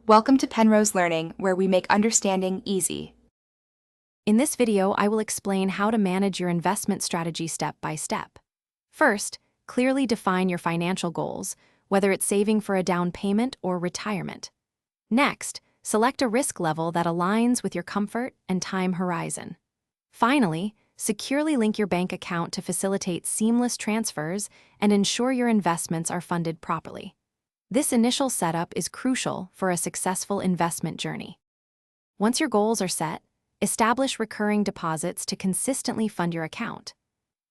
Welcome to Penrose Learning, where we make understanding easy. In this video, I will explain how to manage your investment strategy step by step. First, clearly define your financial goals, whether it's saving for a down payment or retirement. Next, select a risk level that aligns with your comfort and time horizon. Finally, securely link your bank account to facilitate seamless transfers and ensure your investments are funded properly. This initial setup is crucial for a successful investment journey. Once your goals are set, establish recurring deposits to consistently fund your account.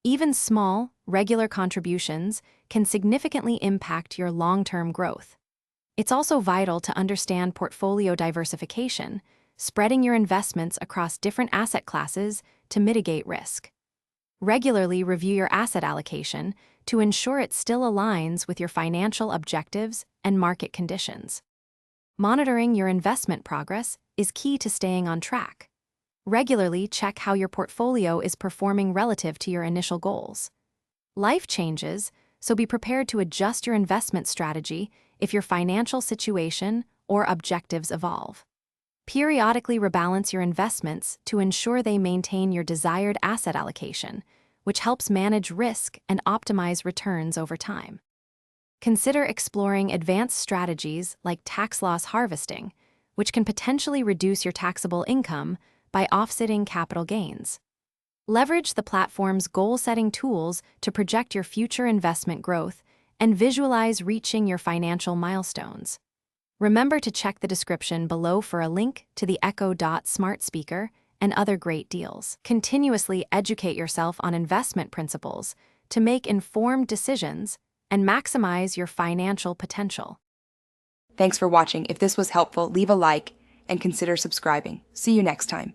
Even small, regular contributions can significantly impact your long-term growth. It's also vital to understand portfolio diversification, spreading your investments across different asset classes to mitigate risk. Regularly review your asset allocation to ensure it still aligns with your financial objectives and market conditions. Monitoring your investment progress is key to staying on track. Regularly check how your portfolio is performing relative to your initial goals. Life changes, so be prepared to adjust your investment strategy if your financial situation or objectives evolve. Periodically rebalance your investments to ensure they maintain your desired asset allocation, which helps manage risk and optimize returns over time. Consider exploring advanced strategies like tax loss harvesting, which can potentially reduce your taxable income by offsetting capital gains. Leverage the platform's goal-setting tools to project your future investment growth and visualize reaching your financial milestones. Remember to check the description below for a link to the Echo Dot smart speaker and other great deals. Continuously educate yourself on investment principles to make informed decisions and maximize your financial potential. Thanks for watching. If this was helpful, leave a like and consider subscribing. See you next time.